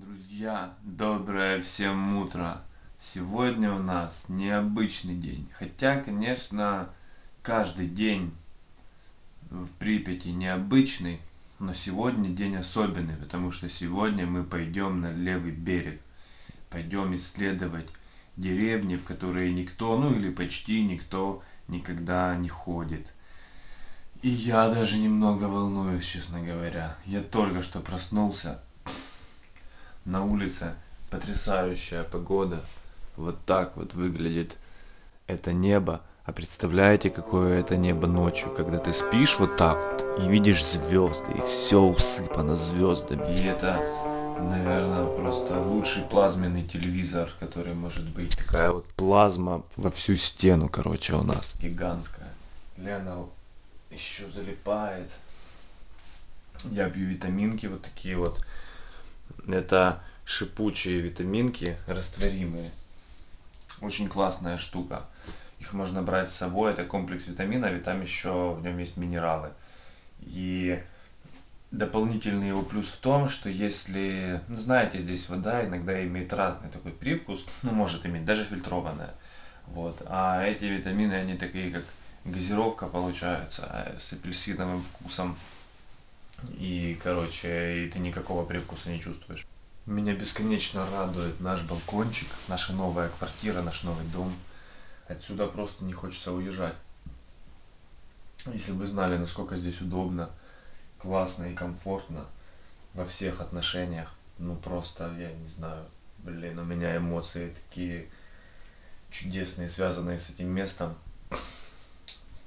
Друзья, доброе всем утро! Сегодня у нас необычный день. Хотя, конечно, каждый день в Припяти необычный, но сегодня день особенный, потому что сегодня мы пойдем на левый берег. Пойдем исследовать деревни, в которые никто, ну или почти никто никогда не ходит. И я даже немного волнуюсь, честно говоря. Я только что проснулся. На улице потрясающая погода. Вот так вот выглядит это небо. А представляете, какое это небо ночью, когда ты спишь вот так вот и видишь звезды, и все усыпано звездами. И это, наверное, просто лучший плазменный телевизор, который может быть. Такая вот плазма во всю стену, короче, у нас. Гигантская. Лена еще залипает. Я пью витаминки вот такие вот. Это шипучие витаминки, растворимые. Очень классная штука. Их можно брать с собой. Это комплекс витаминов, и там еще в нем есть минералы. И дополнительный его плюс в том, что если, ну, знаете, здесь вода иногда имеет разный такой привкус, ну, может иметь, даже фильтрованная. Вот. А эти витамины, они такие, как газировка получаются, с апельсиновым вкусом. И, короче, и ты никакого привкуса не чувствуешь. Меня бесконечно радует наш балкончик, наша новая квартира, наш новый дом. Отсюда просто не хочется уезжать. Если бы вы знали, насколько здесь удобно, классно и комфортно во всех отношениях. Ну просто, я не знаю, блин, у меня эмоции такие чудесные, связанные с этим местом.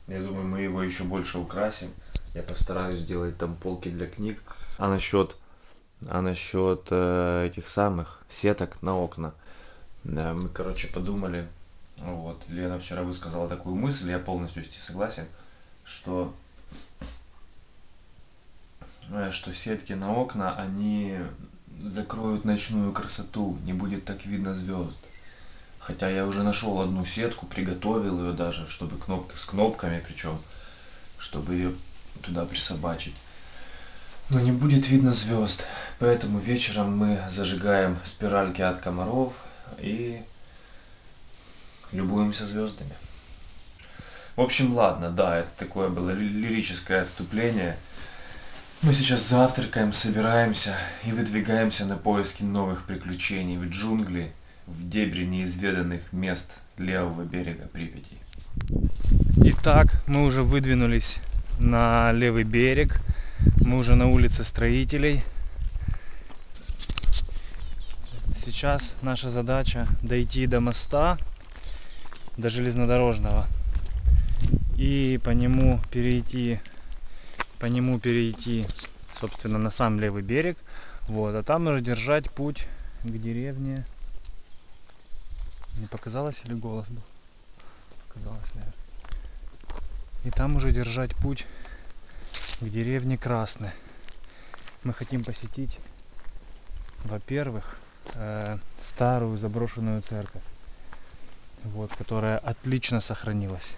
Я думаю, мы его еще больше украсим. Я постараюсь сделать там полки для книг. А насчет этих самых сеток на окна, мы, короче, подумали. Вот. Лена вчера высказала такую мысль, я полностью с ней согласен, что сетки на окна, они закроют ночную красоту, не будет так видно звезд. Хотя я уже нашел одну сетку, приготовил ее даже, чтобы с кнопками, причем, чтобы ее туда присобачить. Но не будет видно звезд, поэтому вечером мы зажигаем спиральки от комаров и любуемся звездами. В общем, ладно, да, это такое было лирическое отступление. Мы сейчас завтракаем, собираемся и выдвигаемся на поиски новых приключений в джунгли, в дебри неизведанных мест левого берега Припяти. Итак, мы уже выдвинулись на левый берег. Мы уже на улице Строителей. Сейчас наша задача дойти до моста, до железнодорожного, и по нему перейти, собственно, на сам левый берег. Вот, а там уже держать путь к деревне. Не показалось или голос был? Показалось, наверное. И там уже держать путь к деревне Красны. Мы хотим посетить, во-первых, старую заброшенную церковь, вот, которая отлично сохранилась,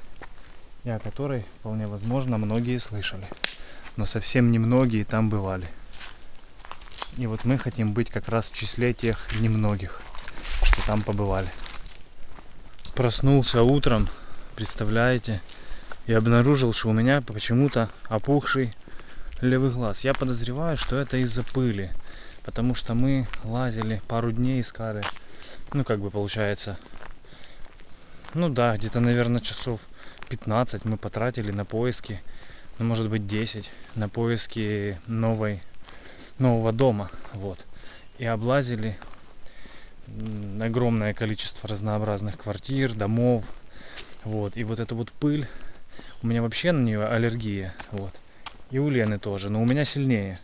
и о которой, вполне возможно, многие слышали, но совсем немногие там бывали. И вот мы хотим быть как раз в числе тех немногих, что там побывали. Проснулся утром, представляете, и обнаружил, что у меня почему-то опухший левый глаз. Я подозреваю, что это из-за пыли, потому что мы лазили пару дней, искали, ну как бы получается, ну да, где-то, наверное, часов 15 мы потратили на поиски, ну может быть 10, на поиски нового дома, вот, и облазили огромное количество разнообразных квартир, домов, вот, и вот эта вот пыль, у меня вообще на нее аллергия, вот, и у Лены тоже, но у меня сильнее.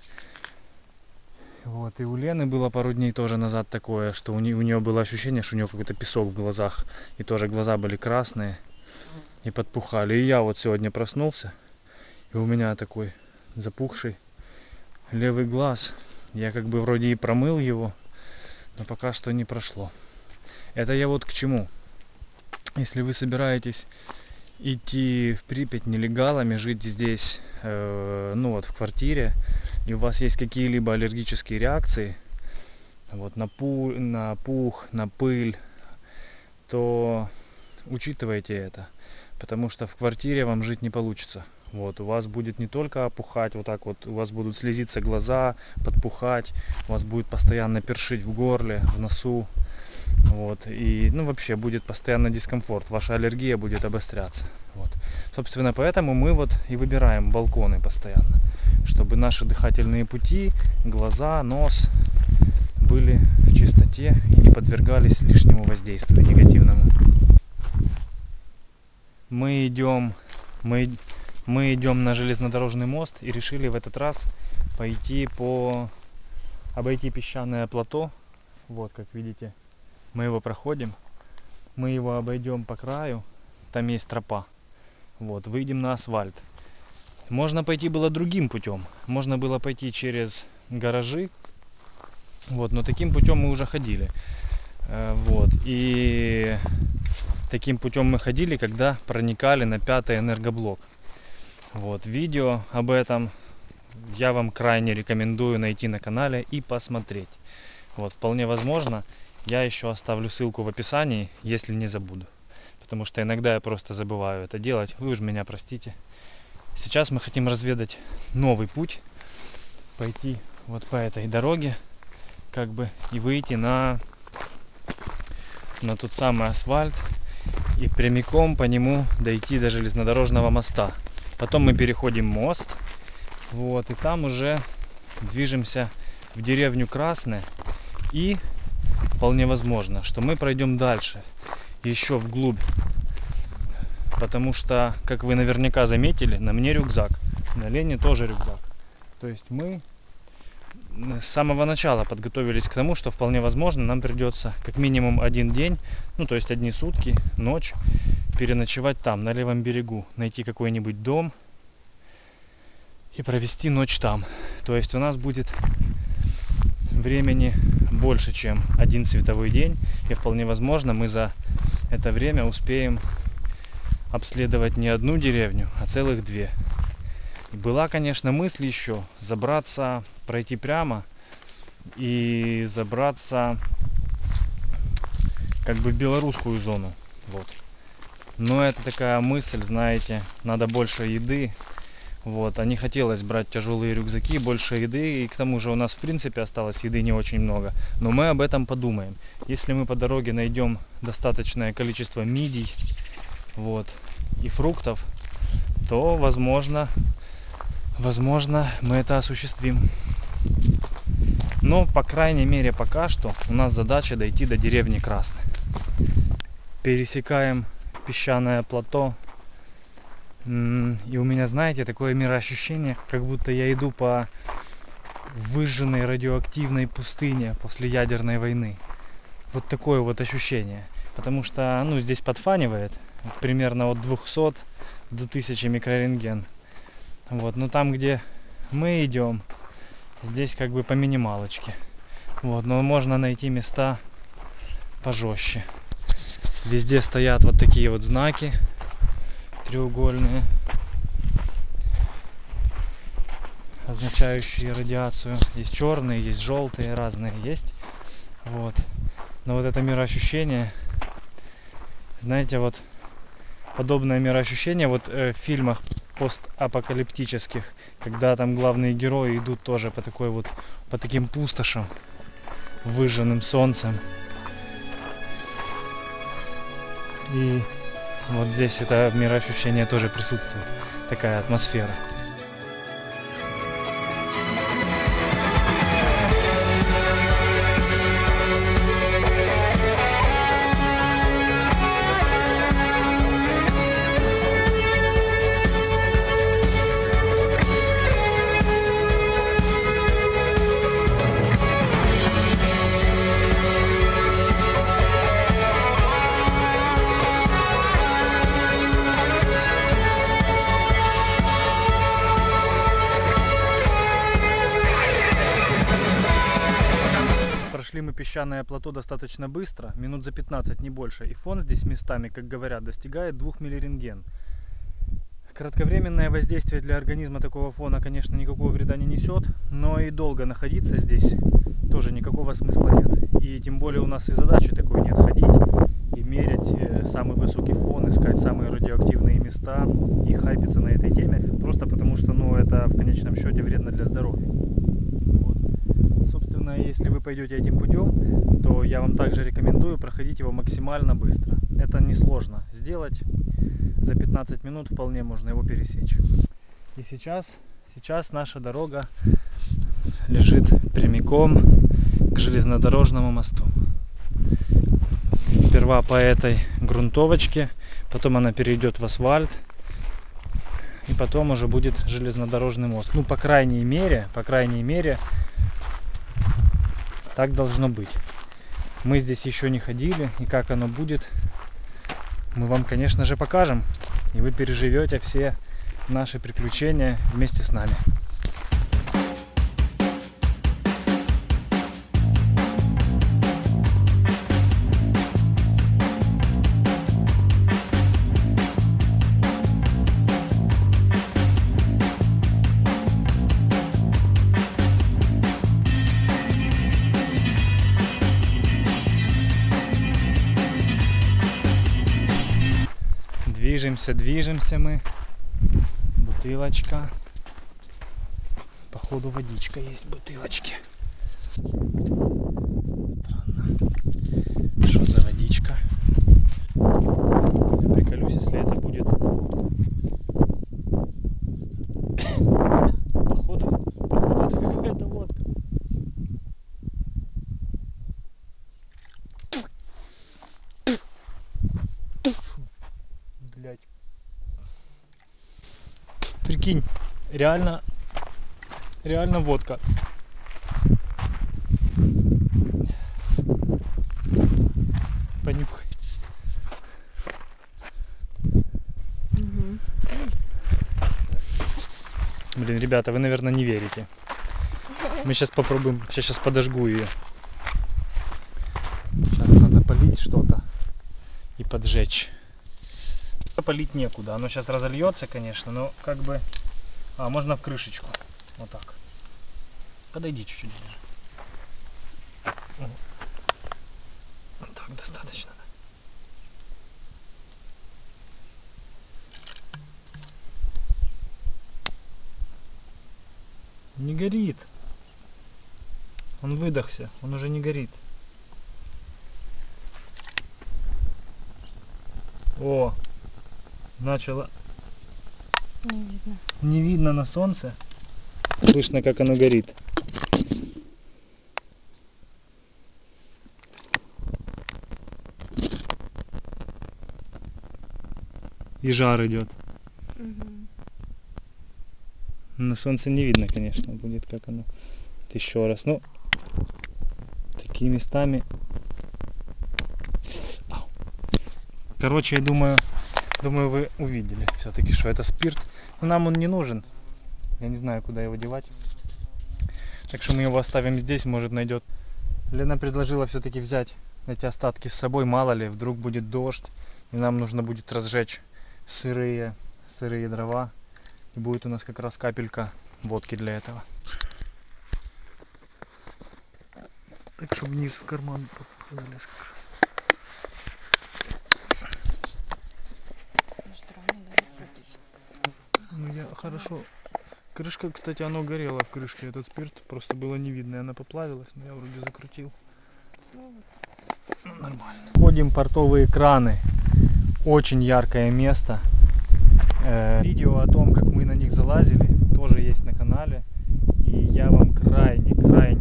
Вот, и у Лены было пару дней тоже назад такое, что у нее было ощущение, что у нее какой-то песок в глазах, и тоже глаза были красные и подпухали. И я вот сегодня проснулся, и у меня такой запухший левый глаз. Я как бы вроде и промыл его, но пока что не прошло. Это я вот к чему. Если вы собираетесь идти в Припять нелегалами, жить здесь, ну вот в квартире, и у вас есть какие-либо аллергические реакции, вот, на пух, на пыль, то учитывайте это, потому что в квартире вам жить не получится. Вот, у вас будет не только опухать, вот так вот, у вас будут слезиться глаза, подпухать, у вас будет постоянно першить в горле, в носу. Вот, и, ну, вообще будет постоянно дискомфорт, ваша аллергия будет обостряться. Вот. Собственно, поэтому мы вот и выбираем балконы постоянно, чтобы наши дыхательные пути, глаза, нос были в чистоте и не подвергались лишнему воздействию негативному. Мы идем на железнодорожный мост и решили в этот раз обойти песчаное плато. Вот, как видите, мы его проходим, мы его обойдем по краю, там есть тропа. Вот, выйдем на асфальт. Можно пойти было другим путем, можно было пойти через гаражи, вот, но таким путем мы уже ходили. Вот, и таким путем мы ходили, когда проникали на 5-й энергоблок. Вот, видео об этом я вам крайне рекомендую найти на канале и посмотреть. Вот, вполне возможно, я еще оставлю ссылку в описании, если не забуду. Потому что иногда я просто забываю это делать. Вы уж меня простите. Сейчас мы хотим разведать новый путь. Пойти вот по этой дороге. Как бы и выйти на тот самый асфальт. И прямиком по нему дойти до железнодорожного моста. Потом мы переходим мост. Вот, и там уже движемся в деревню Красное. И вполне возможно, что мы пройдем дальше, еще вглубь. Потому что, как вы наверняка заметили, на мне рюкзак, на Лене тоже рюкзак. То есть мы с самого начала подготовились к тому, что вполне возможно нам придется как минимум один день, ну то есть одни сутки, ночь, переночевать там, на левом берегу, найти какой-нибудь дом и провести ночь там. То есть у нас будет времени больше, чем один световой день, и вполне возможно мы за это время успеем обследовать не одну деревню, а целых две. И была, конечно, мысль еще забраться, пройти прямо и забраться как бы в белорусскую зону. Вот. Но это такая мысль, знаете, надо больше еды. Вот, а не хотелось брать тяжелые рюкзаки, больше еды, и к тому же у нас в принципе осталось еды не очень много. Но мы об этом подумаем. Если мы по дороге найдем достаточное количество мидий, вот, и фруктов, то возможно мы это осуществим. Но, по крайней мере, пока что у нас задача дойти до деревни Красное. Пересекаем песчаное плато. И у меня, знаете, такое мироощущение, как будто я иду по выжженной радиоактивной пустыне после ядерной войны. Вот такое вот ощущение. Потому что, ну, здесь подфанивает примерно от 200 до 1000 микрорентген. Вот, но там, где мы идем, здесь как бы по минималочке. Вот, но можно найти места пожестче. Везде стоят вот такие вот знаки треугольные, означающие радиацию. Есть черные, есть желтые, разные есть. Вот. Но вот это мироощущение, знаете, вот подобное мироощущение вот в фильмах постапокалиптических, когда там главные герои идут тоже по такой вот, по таким пустошам, выжженным солнцем. И вот здесь это мироощущение тоже присутствует, такая атмосфера. Прошли мы песчаное плато достаточно быстро, минут за 15, не больше. И фон здесь местами, как говорят, достигает 2 миллирентген. Кратковременное воздействие для организма такого фона, конечно, никакого вреда не несет, но и долго находиться здесь тоже никакого смысла нет. И тем более у нас и задачи такой нет ходить и мерять самый высокий фон, искать самые радиоактивные места и хайпиться на этой теме, просто потому что, ну, это в конечном счете вредно для здоровья. Вот. Собственно, если вы пойдете этим путем, то я вам также рекомендую проходить его максимально быстро. Это несложно сделать, за 15 минут вполне можно его пересечь. И сейчас наша дорога лежит прямиком к железнодорожному мосту. Сперва по этой грунтовочке, потом она перейдет в асфальт, и потом уже будет железнодорожный мост. Ну, по крайней мере, так должно быть. Мы здесь еще не ходили, и как оно будет, мы вам, конечно же, покажем. И вы переживете все наши приключения вместе с нами. Движемся мы. Бутылочка. Походу водичка есть в бутылочке. Странно. Что за водичка? Я приколюсь, если это будет водка. Походу это какая-то водка. Блять. Прикинь, реально водка. Понюхай. Угу. Блин, ребята, вы, наверное, не верите. Мы сейчас попробуем, сейчас подожгу ее. Сейчас надо полить что-то и поджечь. Полить некуда, оно сейчас разольется, конечно, но как бы... можно в крышечку. Вот так. Подойди чуть-чуть ближе. Вот так достаточно. Не горит. Он выдохся, он уже не горит. О! Начало. Не видно. Не видно на солнце. Слышно, как оно горит. И жар идет. Угу. На солнце не видно, конечно, будет, как оно. Вот еще раз. Ну, такими местами. Ау. Короче, я думаю, вы увидели все-таки, что это спирт. Но нам он не нужен. Я не знаю, куда его девать. Так что мы его оставим здесь, может найдет. Лена предложила все-таки взять эти остатки с собой. Мало ли, вдруг будет дождь. И нам нужно будет разжечь сырые дрова. И будет у нас как раз капелька водки для этого. Так, чтобы вниз в карман залез как раз. Ну я хорошо. Крышка, кстати, оно горело в крышке, этот спирт. Просто было не видно, и она поплавилась. Но я вроде закрутил. Ну, нормально. Ходим портовые краны. Очень яркое место. Видео о том, как мы на них залазили, тоже есть на канале. И я вам крайне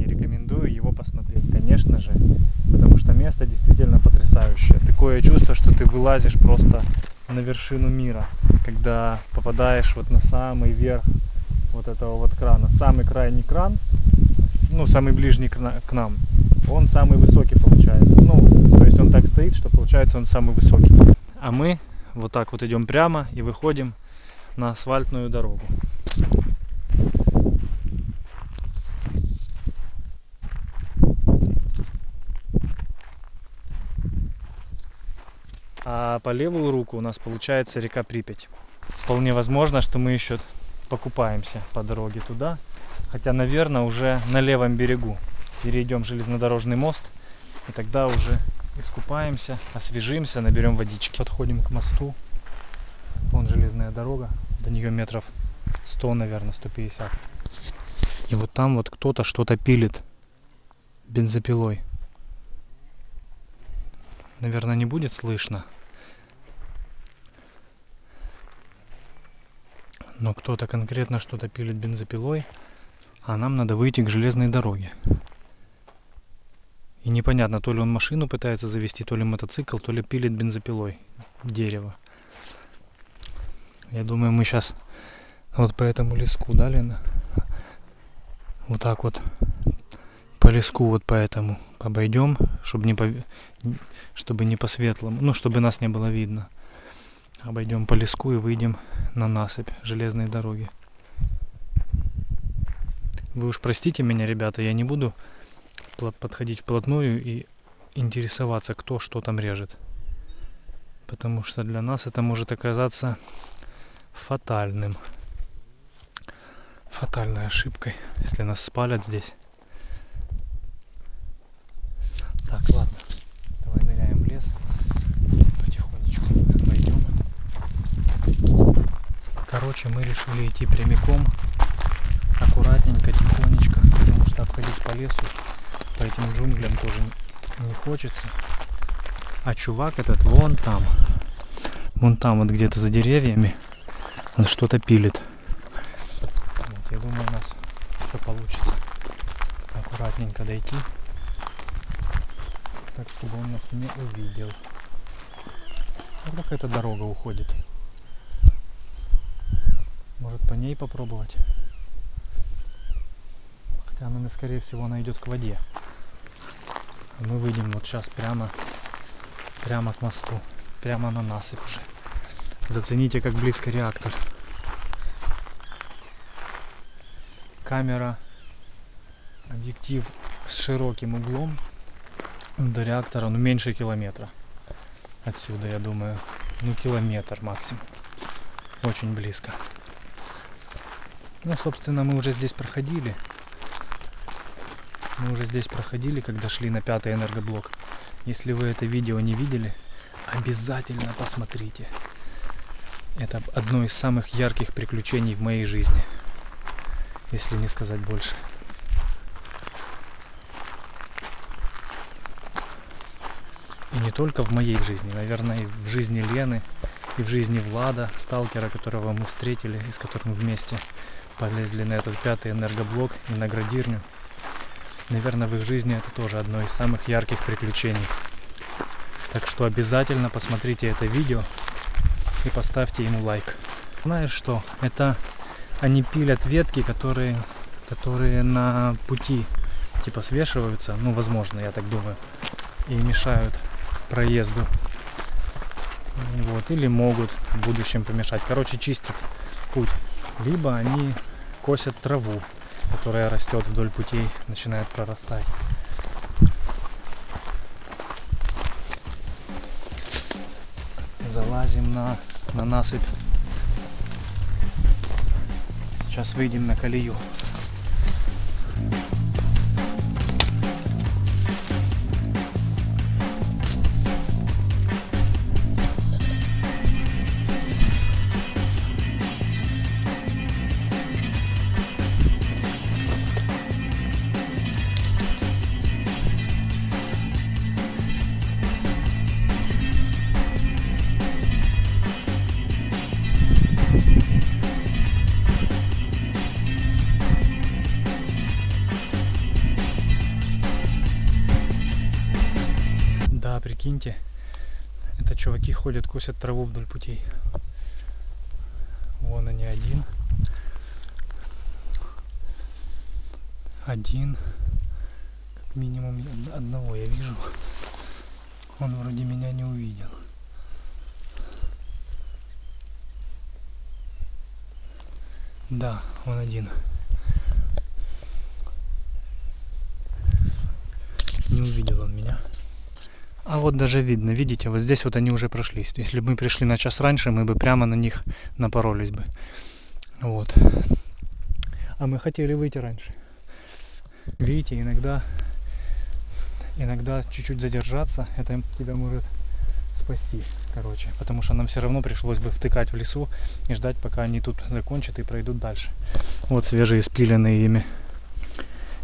рекомендую его посмотреть, конечно же. Потому что место действительно потрясающее. Такое чувство, что ты вылазишь просто на вершину мира, когда попадаешь вот на самый верх вот этого вот крана. Самый крайний кран, ну самый ближний к нам, он самый высокий получается. Ну, то есть он так стоит, что получается он самый высокий. А мы вот так вот идем прямо и выходим на асфальтную дорогу. А по левую руку у нас получается река Припять. Вполне возможно, что мы еще покупаемся по дороге туда. Хотя, наверное, уже на левом берегу. перейдем железнодорожный мост. И тогда уже искупаемся, освежимся, наберем водички. Подходим к мосту. Вон железная дорога. До нее метров 100, наверное, 150. И вот там вот кто-то что-то пилит бензопилой. Наверное, не будет слышно. Но кто-то конкретно что-то пилит бензопилой, а нам надо выйти к железной дороге. И непонятно, то ли он машину пытается завести, то ли мотоцикл, то ли пилит бензопилой дерево. Я думаю, мы сейчас вот по этому леску, да, Лена? Вот так вот по леску вот по этому обойдем, чтобы не по светлому, ну, чтобы нас не было видно. Обойдем по леску и выйдем на насыпь железной дороги. Вы уж простите меня, ребята, я не буду подходить вплотную и интересоваться, кто что там режет. Потому что для нас это может оказаться фатальной ошибкой, если нас спалят здесь. Так, ладно, давай ныряем в лес, потихонечку обойдем. Короче, мы решили идти прямиком, аккуратненько, тихонечко, потому что обходить по лесу, по этим джунглям тоже не хочется. А чувак этот вон там вот где-то за деревьями, он что-то пилит. Вот, я думаю, у нас все получится аккуратненько дойти, так чтобы он нас не увидел. Вот какая-то дорога уходит. Может, по ней попробовать? Хотя она, скорее всего, она идет к воде. Мы выйдем вот сейчас прямо к мосту, прямо на насыпь уже. Зацените, как близко реактор. Камера, объектив с широким углом до реактора, ну, меньше километра. Отсюда, я думаю, ну, километр максимум. Очень близко. Ну, собственно, мы уже здесь проходили. Когда шли на 5-й энергоблок. Если вы это видео не видели, обязательно посмотрите. Это одно из самых ярких приключений в моей жизни. Если не сказать больше. И не только в моей жизни, наверное, и в жизни Лены, и в жизни Влада, сталкера, которого мы встретили, и с которым мы вместе полезли на этот 5-й энергоблок и на градирню. Наверное, в их жизни это тоже одно из самых ярких приключений. Так что обязательно посмотрите это видео и поставьте ему лайк. Знаешь что? Это они пилят ветки, которые на пути типа свешиваются, ну, возможно, я так думаю, и мешают проезду. Вот, или могут в будущем помешать. Короче, чистят путь. Либо они косят траву, которая растет вдоль путей, начинает прорастать. Залазим на насыпь. Сейчас выйдем на колею. Прикиньте, это чуваки ходят, косят траву вдоль путей. Вон они один, как минимум одного я вижу. Он вроде меня не увидел. Да, он один. Не увидел он меня. А вот даже видно, видите, вот здесь вот они уже прошлись. Если бы мы пришли на час раньше, мы бы прямо на них напоролись бы. Вот. А мы хотели выйти раньше. Видите, иногда иногда чуть-чуть задержаться, это тебя может спасти, короче. Потому что нам все равно пришлось бы втыкать в лесу и ждать, пока они тут закончат и пройдут дальше. Вот свежие спиленные ими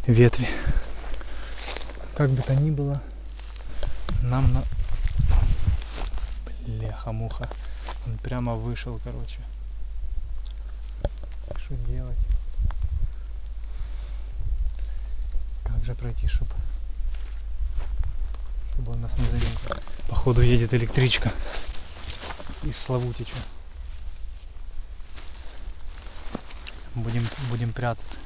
ветви. Как бы то ни было, нам на... Бляха-муха. Он прямо вышел, короче. Что делать? Как же пройти, чтобы он нас не заметил? Походу едет электричка из Славутича. Будем прятаться.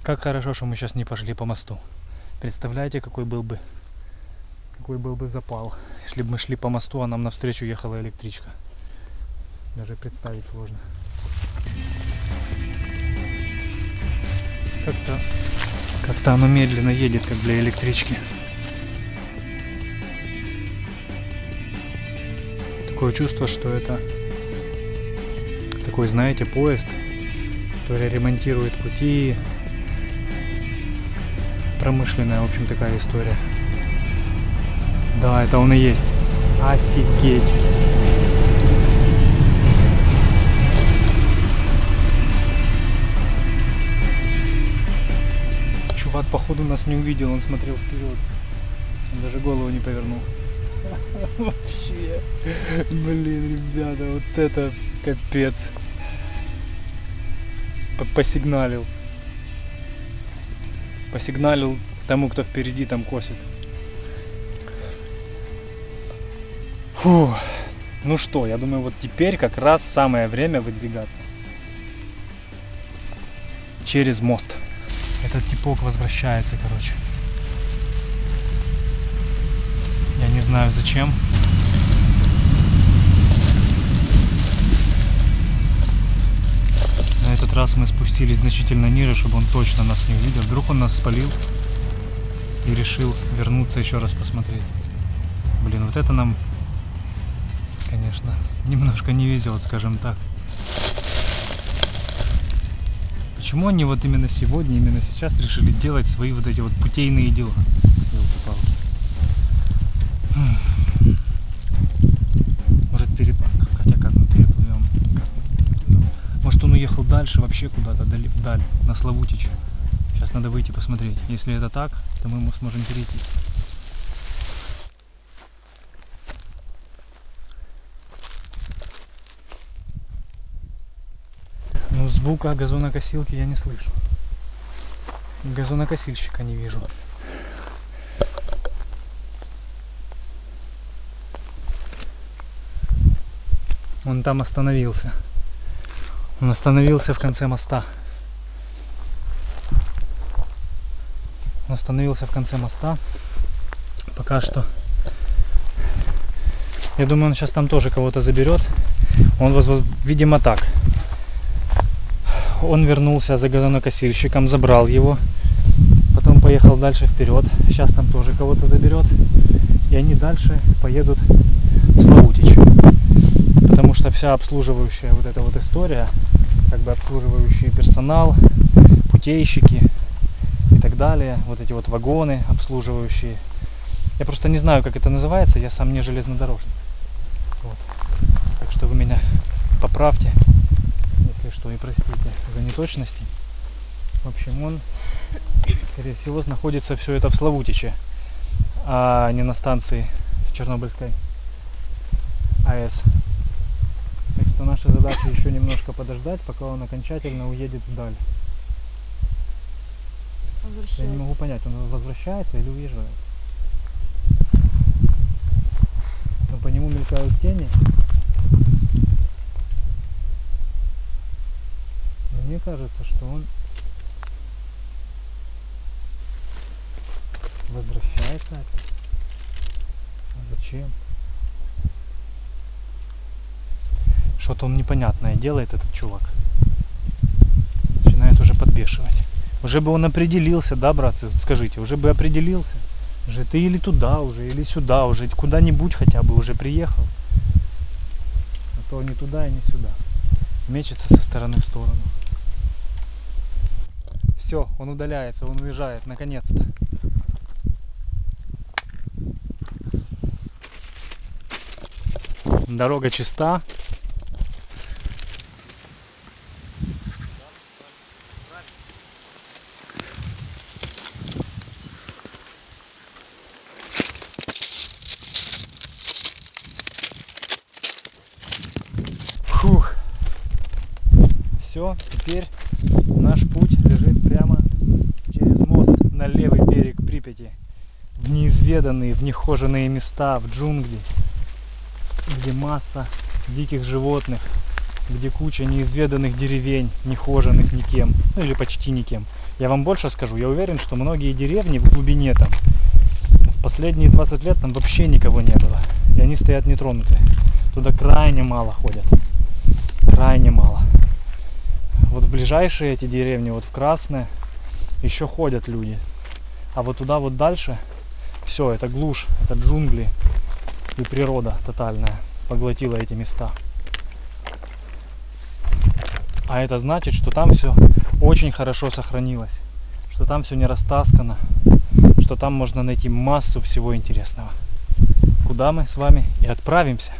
Как хорошо, что мы сейчас не пошли по мосту. Представляете, какой был бы запал, если бы мы шли по мосту, а нам навстречу ехала электричка. Даже представить сложно. Как-то оно медленно едет, как для электрички. Такое чувство, что это такой, знаете, поезд, который ремонтирует пути. Промышленная, в общем, такая история. Да, это он и есть. Офигеть. Чувак, походу, нас не увидел, он смотрел вперед. Он даже голову не повернул. Вообще. Блин, ребята, вот это капец. Посигналил. Посигналил тому, кто впереди там косит. Фу. Ну что, я думаю, вот теперь как раз самое время выдвигаться через мост. Этот типок возвращается, короче. Я не знаю зачем. На этот раз мы спустились значительно ниже, чтобы он точно нас не увидел. Вдруг он нас спалил и решил вернуться еще раз посмотреть. Блин, вот это нам, конечно, немножко не везет, скажем так. Почему они вот именно сегодня, именно сейчас решили делать свои вот эти вот путейные дела? Ёлки-палки. Может хотя как мы переплывем? Может он уехал дальше, вообще куда-то вдаль, на Славутич. Сейчас надо выйти посмотреть. Если это так, то мы ему сможем перейти. Но звука газонокосилки я не слышу. Газонокосильщика не вижу. Он там остановился. Он остановился в конце моста. Он остановился в конце моста. Пока что. Я думаю, он сейчас там тоже кого-то заберет. Он, видимо, так. Он вернулся за газонокосильщиком, забрал его. Потом поехал дальше вперед. Сейчас там тоже кого-то заберет. И они дальше поедут в Славутич. Потому что вся обслуживающая вот эта вот история, как бы обслуживающий персонал, путейщики и так далее, вот эти вот вагоны обслуживающие. Я просто не знаю, как это называется, я сам не железнодорожник. Вот. Так что вы меня поправьте, если что, и простите за неточности. В общем, он, скорее всего, находится все это в Славутиче, а не на станции Чернобыльской АЭС. Так что наша задача еще немножко подождать, пока он окончательно уедет вдаль. Я не могу понять, он возвращается или уезжает. Но по нему мелькают тени. Мне кажется, что он возвращается опять. А зачем? Что-то он непонятное делает, этот чувак. Начинает уже подбешивать. Уже бы он определился, да, братцы? Скажите, уже бы определился. Уже ты или туда уже, или сюда уже. Куда-нибудь хотя бы уже приехал. А то ни туда и ни сюда. Мечется со стороны в сторону. Все, он удаляется, он уезжает, наконец-то. Дорога чиста. Фух. Все, теперь наш путь лежит прямо через мост на левый берег Припяти. В неизведанные, в нехоженные места, в джунгли, где масса диких животных, где куча неизведанных деревень, нехоженных никем, ну или почти никем. Я вам больше скажу, я уверен, что многие деревни в глубине там, в последние 20 лет там вообще никого не было. И они стоят нетронутые. Туда крайне мало ходят. Крайне мало. Вот в ближайшие эти деревни, вот в Красное, еще ходят люди. А вот туда вот дальше, все, это глушь, это джунгли. И природа тотальная поглотила эти места. А это значит, что там все очень хорошо сохранилось. Что там все не растаскано. Что там можно найти массу всего интересного. Куда мы с вами и отправимся.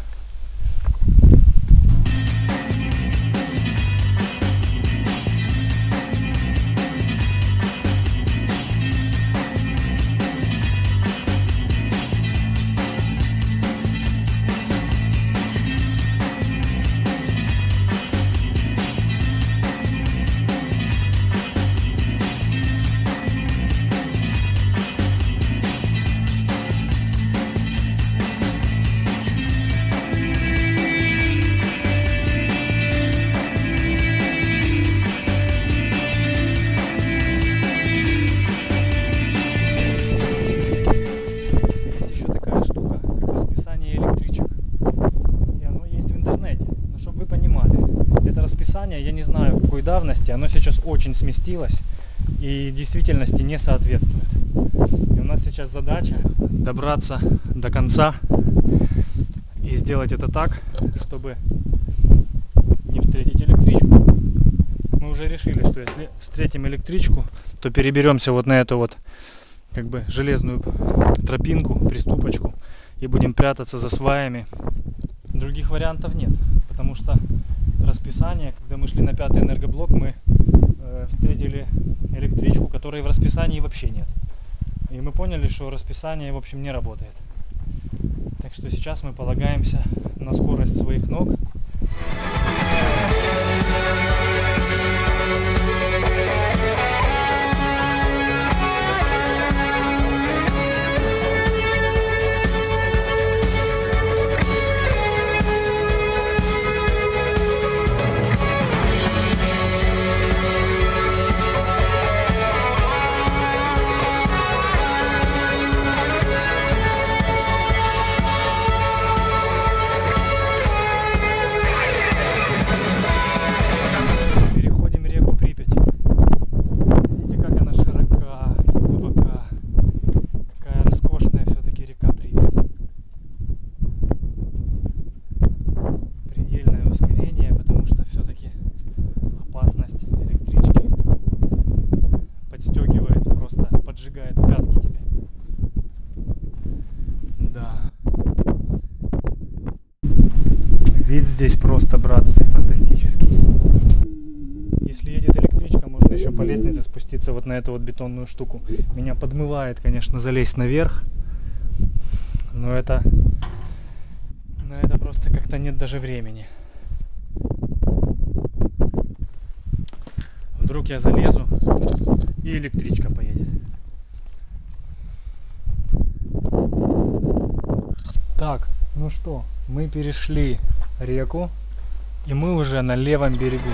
Я не знаю какой давности, оно сейчас очень сместилось и действительности не соответствует. И у нас сейчас задача добраться до конца и сделать это так, чтобы не встретить электричку. Мы уже решили, что если встретим электричку, то переберемся вот на эту вот как бы железную тропинку, приступочку и будем прятаться за сваями. Других вариантов нет, потому что расписание, когда мы шли на 5-й энергоблок, мы встретили электричку, которой в расписании вообще нет. И мы поняли, что расписание, в общем, не работает. Так что сейчас мы полагаемся на скорость своих ног. Поджигает пятки тебе. Да. Вид здесь просто, братцы, фантастический. Если едет электричка, можно еще по лестнице спуститься вот на эту вот бетонную штуку. Меня подмывает, конечно, залезть наверх. Но это просто как-то нет даже времени. Вдруг я залезу и электричка поедет. Так, ну что, мы перешли реку, и мы уже на левом берегу.